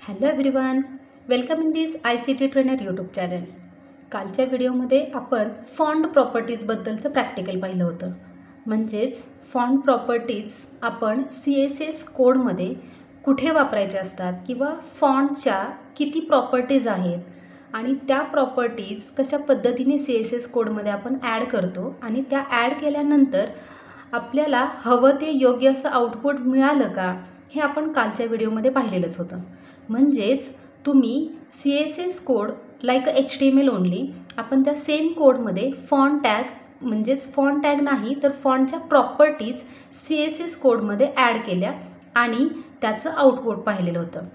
Hello everyone, welcome in this ICT trainer YouTube channel. कालच्या व्हिडिओमध्ये आपण फॉन्ट प्रॉपर्टीजबद्दलचं प्रॅक्टिकल पाहिलं होतं. म्हणजेच फॉन्ट प्रॉपर्टीज आपण CSS कोडमध्ये कुठे वापरायचे असतात किंवा फॉन्टच्या किती प्रॉपर्टीज आहेत आणि त्या प्रॉपर्टीज कशा पद्धतीने CSS कोडमध्ये आपण ॲड करतो आणि त्या ॲड केल्यानंतर आपल्याला हवं ते योग्य असं आउटपुट मिळालं का, हे आपण कालच्या व्हिडिओमध्ये पाहिलेलंच होतं. म्हणजेच तुम्ही CSS code like HTML only आपण त्या सेम कोडमध्ये फॉन्ट टॅग म्हणजेच फॉन्ट टॅग नाही तर फॉन्टच्या प्रॉपर्टीज CSS कोडमध्ये ॲड केल्या आणि त्याचं आउटपुट पाहिलेलं होतं.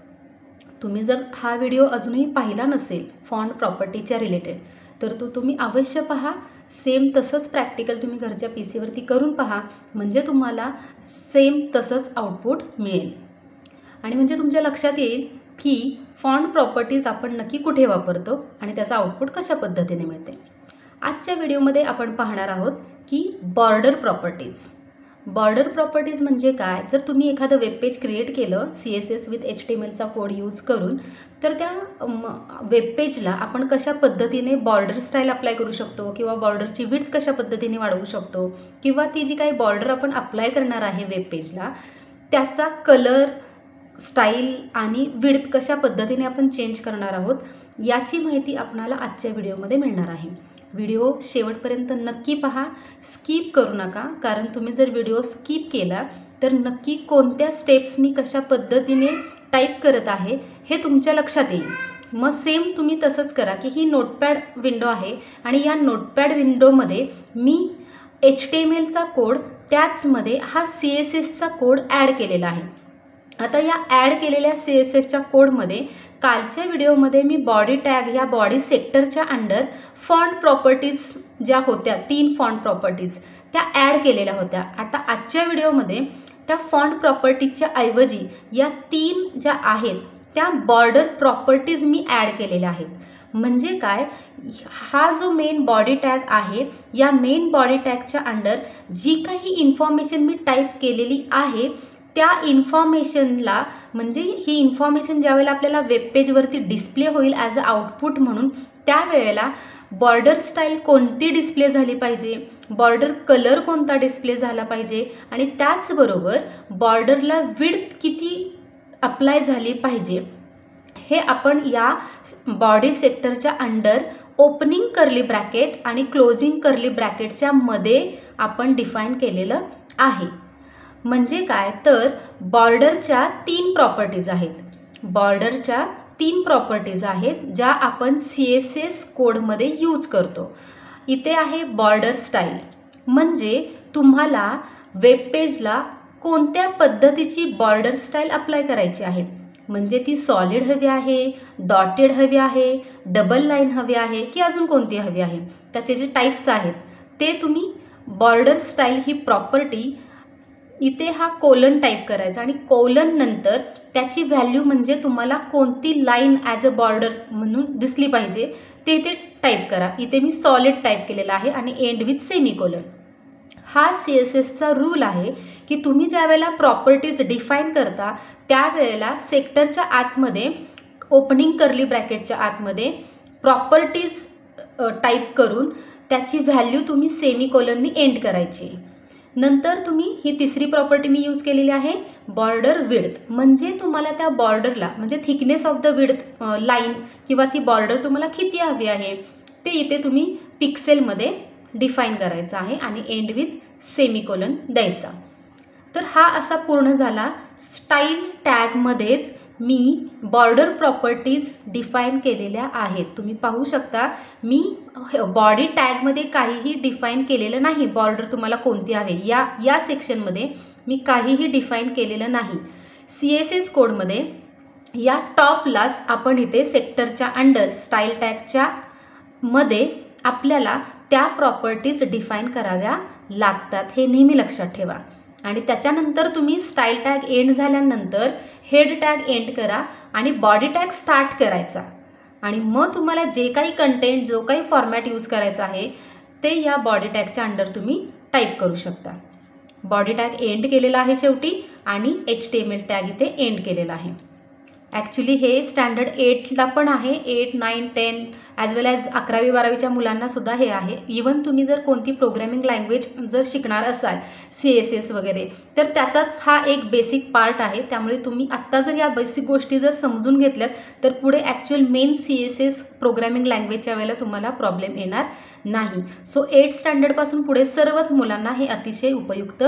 तुम्ही जर हा व्हिडिओ अजूनही पाहिला नसेल फॉन्ट प्रॉपर्टीच्या रिलेटेड तर तो तुम्ही अवश्य पहा. सेम तसंच प्रॅक्टिकल तुम्ही घरच्या PC वरती करून पहा, म्हणजे तुम्हाला सेम तसंच आउटपुट मिळेल आणि म्हणजे तुमच्या लक्षात येईल की फॉन्ट प्रॉपर्टीज आपण नक्की कुठे वापरतो आणि त्याचा आउटपुट कशा पद्धतीने मिळते. आजच्या व्हिडिओमध्ये आपण पाहणार आहोत की बॉर्डर प्रॉपर्टीज. बॉर्डर प्रॉपर्टीज म्हणजे काय, जर तुम्ही एखादं वेबपेज क्रिएट केलं CSS विथ HTMLचा कोड यूज करून तर त्या वेबपेजला आपण कशा पद्धतीने बॉर्डर स्टाईल अप्लाय करू शकतो किंवा बॉर्डरची विड्थ कशा पद्धतीने वाढवू शकतो किंवा ती जी काही बॉर्डर आपण अप्लाय करणार आहे वेबपेजला त्याचा कलर स्टाईल आणि विड्थ कशा पद्धतीने आपण चेंज करणार आहोत याची माहिती आपणाला आजच्या व्हिडिओमध्ये मिळणार आहे. व्हिडिओ शेवटपर्यंत नक्की पहा, स्किप करू नका, कारण तुम्ही जर व्हिडिओ स्किप केला तर नक्की कोणत्या स्टेप्स मी कशा पद्धतीने टाईप करत आहे हे तुमच्या लक्षात येईल. मग सेम तुम्ही तसंच करा की ही नोटपॅड विंडो आहे आणि या नोटपॅड विंडोमध्ये मी HTMLचा कोड त्याचमध्ये हा CSSचा कोड ॲड केलेला आहे. आता या ॲड केलेल्या CSSच्या कोडमध्ये कालच्या व्हिडिओमध्ये मी बॉडी टॅग या बॉडी सेक्टरच्या अंडर फॉन्ट प्रॉपर्टीज ज्या होत्या 3 फॉन्ट प्रॉपर्टीज त्या ॲड केलेल्या होत्या. आता आजच्या व्हिडिओमध्ये त्या फॉन्ट प्रॉपर्टीजच्या ऐवजी या 3 ज्या आहेत त्या बॉर्डर प्रॉपर्टीज मी ॲड केलेल्या आहेत. म्हणजे काय, हा जो मेन बॉडी टॅग आहे या मेन बॉडी टॅगच्या अंडर जी काही इन्फॉर्मेशन मी टाईप केलेली आहे त्या इन्फॉर्मेशनला म्हणजे ही इन्फॉर्मेशन ज्यावेळेला आपल्याला वेबपेजवरती डिस्प्ले होईल ॲज अ आउटपुट म्हणून त्यावेळेला बॉर्डर स्टाईल कोणती डिस्प्ले झाली पाहिजे, बॉर्डर कलर कोणता डिस्प्ले झाला पाहिजे आणि त्याचबरोबर बॉर्डरला विड्थ किती अप्लाय झाली पाहिजे हे आपण या बॉडी सेक्टरच्या अंडर ओपनिंग कर्ली ब्रॅकेट आणि क्लोजिंग कर्ली ब्रॅकेटच्या मध्ये आपण डिफाईन केलेलं आहे. म्हणजे काय तर बॉर्डरच्या 3 प्रॉपर्टीज आहेत. बॉर्डरच्या 3 प्रॉपर्टीज आहेत ज्या आपण CSS कोडमध्ये यूज करतो. इथे आहे बॉर्डर स्टाईल, म्हणजे तुम्हाला वेबपेजला कोणत्या पद्धतीची बॉर्डर स्टाईल अप्लाय करायची आहे, म्हणजे ती सॉलिड हवी आहे, डॉटेड हवी आहे, डबल लाईन हवी आहे की अजून कोणती हवी आहे, त्याचे जे टाईप्स आहेत ते तुम्ही बॉर्डर स्टाईल ही प्रॉपर्टी इथे हा कोलन टाईप करायचा आणि कोलन नंतर त्याची व्हॅल्यू म्हणजे तुम्हाला कोणती लाईन ॲज अ बॉर्डर म्हणून दिसली पाहिजे ते इथे टाईप करा. इथे मी सॉलिड टाईप केलेला आहे आणि एंड विथ सेमीकोलन. हा CSSचा रूल आहे की तुम्ही ज्या वेळेला प्रॉपर्टीज डिफाईन करता त्यावेळेला सेक्टरच्या आतमध्ये ओपनिंग कर्ली ब्रॅकेटच्या आतमध्ये प्रॉपर्टीज टाईप करून त्याची व्हॅल्यू तुम्ही सेमीकोलननी एंड करायची. नंतर तुम्ही ही तिसरी प्रॉपर्टी मी यूज केलेली आहे बॉर्डर विड्थ, म्हणजे तुम्हाला त्या बॉर्डरला म्हणजे thickness of the width line किंवा ती बॉर्डर तुम्हाला किती हवी आहे ते इथे तुम्ही पिक्सेलमध्ये डिफाईन करायचं आहे आणि एंड विथ सेमीकोलन द्यायचा. तर हा असा पूर्ण झाला. स्टाईल टॅगमध्येच मी बॉर्डर प्रॉपर्टीज डिफाईन केलेल्या आहेत. तुम्ही पाहू शकता मी बॉडी टॅगमध्ये काहीही डिफाईन केलेलं नाही. बॉर्डर तुम्हाला कोणती हवी या सेक्शनमध्ये मी काहीही डिफाईन केलेलं नाही. CSS कोडमध्ये या टॉपलाच आपण इथे सेक्टरच्या अंडर स्टाईल टॅगच्या मध्ये आपल्याला त्या प्रॉपर्टीज डिफाईन कराव्या लागतात, हे नेहमी लक्षात ठेवा. आणि त्याच्यानंतर तुम्ही स्टाईल टॅग एंड झाल्यानंतर हेड टॅग एंड करा आणि बॉडी टॅग स्टार्ट करायचा आणि मग तुम्हाला जे काही कंटेंट जो काही फॉर्मॅट यूज करायचा आहे ते या बॉडी टॅगच्या अंडर तुम्ही टाईप करू शकता. बॉडी टॅग एंड केलेला आहे शेवटी आणि HTML टॅग इथे एंड केलेला आहे. ॲक्च्युली हे स्टँडर्ड 8ला पण आहे, 8, 9, 10 ॲज वेल ॲज 11वी 12वीच्या मुलांनासुद्धा हे आहे. इवन तुम्ही जर कोणती प्रोग्रॅमिंग लँग्वेज जर शिकणार असाल CSS वगैरे तर त्याचाच हा एक बेसिक पार्ट आहे. त्यामुळे तुम्ही आत्ता जर या बेसिक गोष्टी जर समजून घेतल्यात तर पुढे ॲक्च्युअल मेन CSS प्रोग्रॅमिंग लँग्वेजच्या वेळेला तुम्हाला प्रॉब्लेम येणार नाही. सो 8 स्टँडर्डपासून पुढे सर्वच मुलांना हे अतिशय उपयुक्त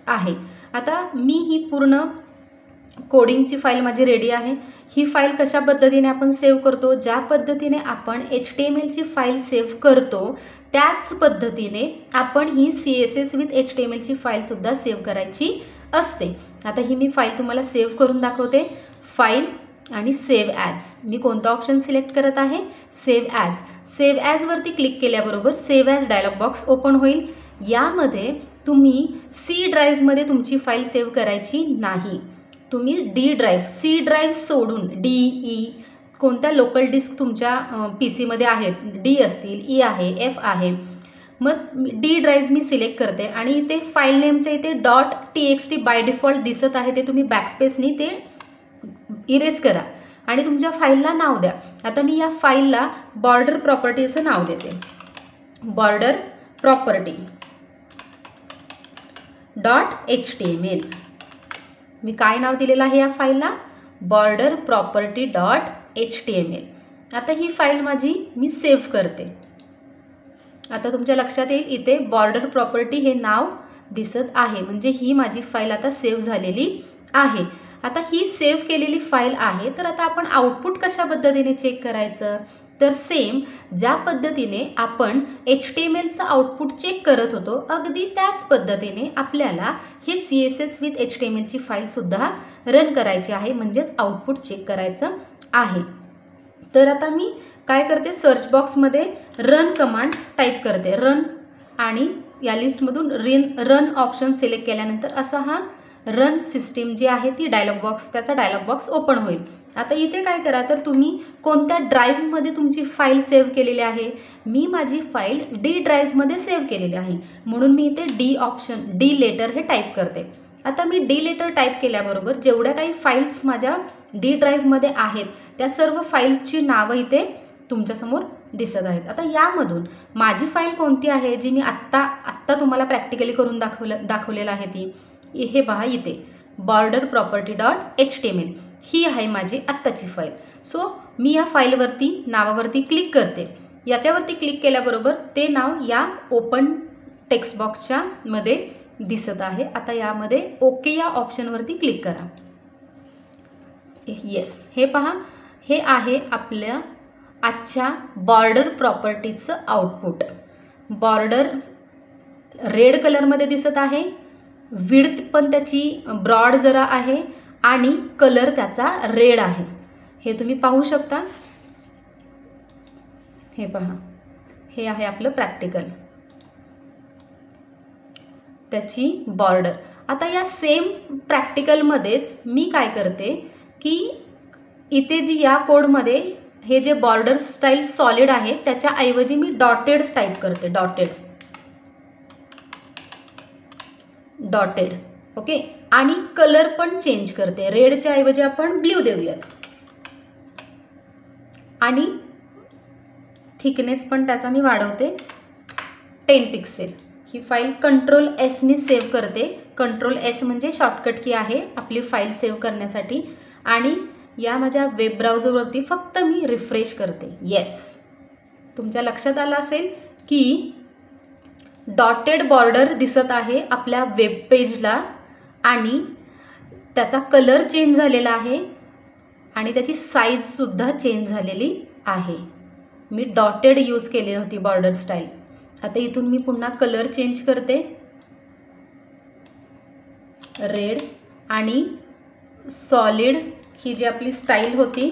आहे. आता मी ही पूर्ण कोडिंगची फाईल माझी रेडी आहे. ही फाईल कशा पद्धतीने आपण सेव्ह करतो, ज्या पद्धतीने आपण HTMLची फाईल सेव्ह करतो त्याच पद्धतीने आपण ही CSS विथ HTMLची फाईलसुद्धा सेव्ह करायची असते. आता ही मी फाईल तुम्हाला सेव्ह करून दाखवते. फाईल आणि सेव्ह ॲज, मी कोणता ऑप्शन सिलेक्ट करत आहे, सेव्ह ॲज. सेव्ह ॲजवरती क्लिक केल्याबरोबर save as dialog box open होईल. यामध्ये तुम्ही C ड्राईव्हमध्ये तुमची फाईल सेव्ह करायची नाही. तुम्ही D ड्राईव्ह, C ड्राईव्ह सोडून DE कोणत्या लोकल डिस्क तुमच्या PC मध्ये आहेत, D असतील, E आहे, F आहे, मग D ड्राईव्ह मी सिलेक्ट करते आणि इथे फाईल नेमच्या इथे .txt बाय डिफॉल्ट दिसत आहे ते तुम्ही बॅकस्पेसनी ते इरेज करा आणि तुमच्या फाईलला नाव द्या. आता मी या फाईलला बॉर्डर प्रॉपर्टी असं नाव देते. Border property .html. मी काय नाव दिलेलं आहे या फाईलला, बॉर्डर प्रॉपर्टी .html. आता ही फाईल माझी मी सेव्ह करते. आता तुमच्या लक्षात येईल इथे बॉर्डर प्रॉपर्टी हे नाव दिसत आहे, म्हणजे ही माझी फाईल आता सेव्ह झालेली आहे. आता ही सेव्ह केलेली फाईल आहे, तर आता आपण आउटपुट कशा पद्धतीने चेक करायचं, तर सेम ज्या पद्धतीने आपण HTMLचं आउटपुट चेक करत होतो अगदी त्याच पद्धतीने आपल्याला हे CSS विथ HTMLची फाईलसुद्धा रन करायची आहे, म्हणजेच आउटपुट चेक करायचं आहे. तर आता मी काय करते, सर्च बॉक्समध्ये रन कमांड टाईप करते, रन, आणि या लिस्टमधून रन ऑप्शन सिलेक्ट केल्यानंतर असा हा रन सिस्टीम जी आहे ती त्याचा डायलॉग बॉक्स ओपन होईल. आता इथे काय करा, तर तुम्ही कोणत्या ड्राईव्हमध्ये तुमची फाईल सेव्ह केलेली आहे, मी माझी फाईल D ड्राईव्हमध्ये सेव्ह केलेली आहे, म्हणून मी इथे D लेटर हे टाईप करते. आता मी D लेटर टाईप केल्याबरोबर जेवढ्या काही फाईल्स माझ्या D ड्राईव्हमध्ये आहेत त्या सर्व फाईल्सची नावं इथे तुमच्यासमोर दिसत आहेत. आता यामधून माझी फाईल कोणती आहे जी मी आत्ता तुम्हाला प्रॅक्टिकली करून दाखवलेलं आहे ती हे पहा, इथे बॉर्डर प्रॉपर्टी .html ही आहे माझी आत्ताची फाईल. सो मी या फाईलवरती नावावरती क्लिक करते. याच्यावरती क्लिक केल्याबरोबर ते नाव या ओपन टेक्स्ट बॉक्सच्या मध्ये दिसत आहे. आता यामध्ये ओके या ऑप्शनवरती क्लिक करा. येस, हे पहा, हे आहे आपल्या आजच्या बॉर्डर प्रॉपर्टीचं आउटपुट. बॉर्डर रेड कलरमध्ये दिसत आहे, विड्थ पण त्याची ब्रॉड जरा आहे आणि कलर त्याचा रेड आहे, हे तुम्ही पाहू शकता. हे पहा, हे आहे आपलं प्रॅक्टिकल, त्याची बॉर्डर. आता या सेम प्रॅक्टिकलमध्येच मी काय करते की इथे जी या कोडमध्ये हे जे बॉर्डर स्टाईल सॉलिड आहे त्याच्याऐवजी मी डॉटेड टाईप करते, डॉटेड ओके, आणि कलर पण चेंज करते. रेडच्या ऐवजी आपण ब्ल्यू देऊयात आणि थिकनेस पण त्याचा मी वाढवते 10 पिक्सेल. ही फाईल Ctrl+S नी सेव्ह करते. Ctrl+S म्हणजे शॉर्टकट की आहे आपली फाईल सेव्ह करण्यासाठी. आणि या माझ्या वेब ब्राउझरवरती फक्त मी रिफ्रेश करते. येस, तुमच्या लक्षात आलं असेल की डॉटेड बॉर्डर दिसत आहे आपल्या वेब पेजला आणि त्याचा कलर चेंज झालेला आहे आणि त्याची साईजसुद्धा चेंज झालेली आहे. मी डॉटेड यूज केली होती बॉर्डर स्टाईल. आता इथून मी पुन्हा कलर चेंज करते, रेड, आणि सॉलिड ही जी आपली स्टाईल होती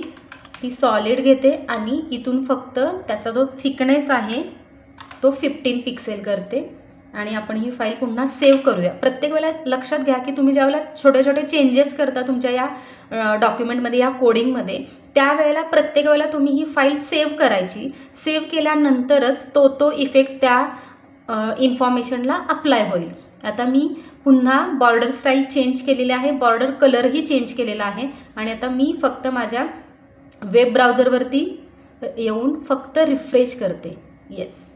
ती सॉलिड घेते आणि इथून फक्त त्याचा जो थिकनेस आहे तो 15 पिक्सेल करते आणि आपण ही फाईल पुन्हा सेव्ह करूया. प्रत्येक वेळेला लक्षात घ्या की तुम्ही ज्यावेळेला छोटे छोटे चेंजेस करता तुमच्या या डॉक्युमेंटमध्ये, या कोडिंगमध्ये, त्यावेळेला प्रत्येक वेळेला तुम्ही ही फाईल सेव्ह करायची. सेव्ह केल्यानंतरच तो इफेक्ट त्या इन्फॉर्मेशनला अप्लाय होईल. आता मी पुन्हा बॉर्डर स्टाईल चेंज केलेली आहे, बॉर्डर कलरही चेंज केलेला आहे आणि आता मी फक्त माझ्या वेब ब्राउझरवरती येऊन फक्त रिफ्रेश करते. येस,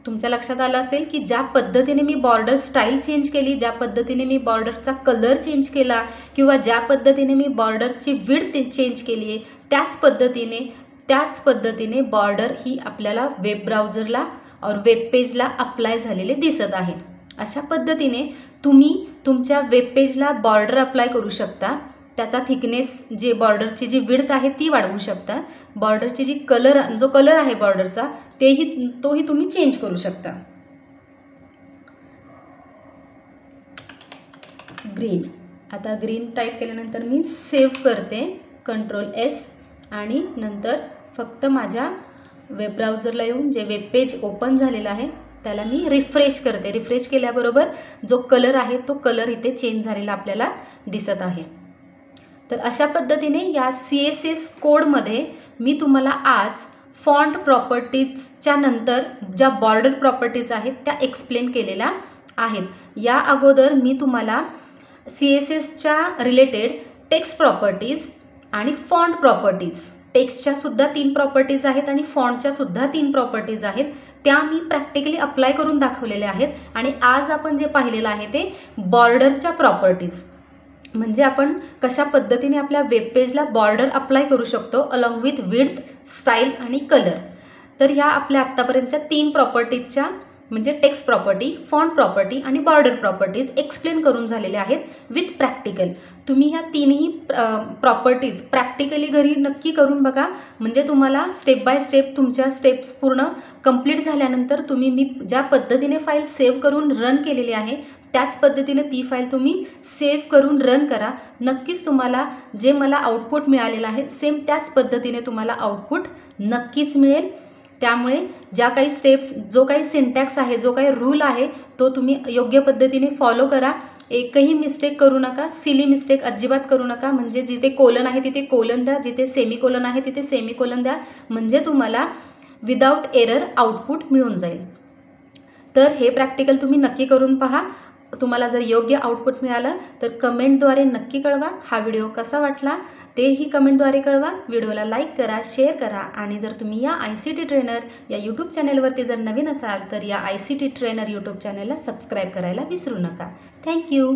तुमच्या लक्षात आलं असेल की ज्या पद्धतीने मी बॉर्डर स्टाईल चेंज केली, ज्या पद्धतीने मी बॉर्डरचा कलर चेंज केला किंवा ज्या पद्धतीने मी बॉर्डरची विड्थ चेंज केली आहे, त्याच पद्धतीने बॉर्डर ही आपल्याला वेब ब्राउझरला और वेब पेजला अप्लाय झालेले दिसत आहे. अशा पद्धतीने तुम्ही तुमच्या वेब पेजला बॉर्डर अप्लाय करू शकता. त्याचा थिकनेस, जे बॉर्डरची जी विड्थ आहे ती वाढवू शकता. बॉर्डरची जो कलर आहे बॉर्डरचा तोही तुम्ही चेंज करू शकता. ग्रीन, आता ग्रीन टाईप केल्यानंतर मी सेव्ह करते, Ctrl+S आणि नंतर फक्त माझ्या वेब ब्राउझरला येऊन जे वेब पेज ओपन झालेलं आहे त्याला मी रिफ्रेश करते. रिफ्रेश केल्याबरोबर जो कलर आहे तो कलर इथे चेंज झालेला आपल्याला दिसत आहे. तर अशा पद्धतीने या CSS कोडमध्ये मी तुम्हाला आज फॉन्ट प्रॉपर्टीजच्या नंतर ज्या बॉर्डर प्रॉपर्टीज आहेत त्या एक्सप्लेन केलेल्या आहेत. या अगोदर मी तुम्हाला CSSच्या रिलेटेड टेक्स्ट प्रॉपर्टीज आणि फॉन्ट प्रॉपर्टीज, टेक्स्टच्या सुद्धा 3 प्रॉपर्टीज आहेत आणि फॉन्टच्या सुद्धा 3 प्रॉपर्टीज आहेत, त्या मी प्रॅक्टिकली अप्लाय करून दाखवलेल्या आहेत. आणि आज आपण जे पाहिलेलं आहे ते बॉर्डरच्या प्रॉपर्टीज, म्हणजे आपण कशा पद्धतीने आपल्या वेब पेजला बॉर्डर अप्लाय करू शकतो अलॉंग विथ विड्थ, स्टाईल आणि कलर. तर ह्या आपल्या आत्तापर्यंतच्या 3 प्रॉपर्टीजच्या म्हणजे टेक्स्ट प्रॉपर्टी, फॉन्ट प्रॉपर्टी आणि बॉर्डर प्रॉपर्टीज एक्सप्लेन करून झालेल्या आहेत विथ प्रॅक्टिकल. तुम्ही ह्या 3ही प्रॉपर्टीज प्रॅक्टिकली घरी नक्की करून बघा, म्हणजे तुम्हाला स्टेप बाय स्टेप तुमच्या स्टेप्स पूर्ण कंप्लीट झाल्यानंतर तुम्ही मी ज्या पद्धतीने फाईल सेव्ह करून रन केलेली आहे त्याच पद्धतीने ती फाईल तुम्ही सेव्ह करून रन करा. नक्कीच तुम्हाला जे मला आउटपुट मिळालेलं आहे सेम त्याच पद्धतीने तुम्हाला आउटपुट नक्कीच मिळेल. त्यामुळे ज्या काही स्टेप्स, जो काही सिंटॅक्स आहे, जो काही रूल आहे तो तुम्ही योग्य पद्धतीने फॉलो करा. एकही मिस्टेक करू नका, सिली मिस्टेक अजिबात करू नका. म्हणजे जिथे कोलन आहे तिथे कोलन द्या, जिथे सेमीकोलन आहे तिथे सेमीकोलन द्या, म्हणजे तुम्हाला विदाउट एरर आउटपुट मिळून जाईल. तर हे प्रॅक्टिकल तुम्ही नक्की करून पहा. तुम्हाला जर योग्य आउटपुट मिळालं तर कमेंटद्वारे नक्की कळवा. हा व्हिडिओ कसा वाटला तेही कमेंटद्वारे कळवा. व्हिडिओला लाईक करा, शेअर करा आणि जर तुम्ही या ICT ट्रेनर या यूट्यूब चॅनलवरती जर नवीन असाल तर या ICT ट्रेनर यूट्यूब चॅनलला सबस्क्राईब करायला विसरू नका. थँक्यू.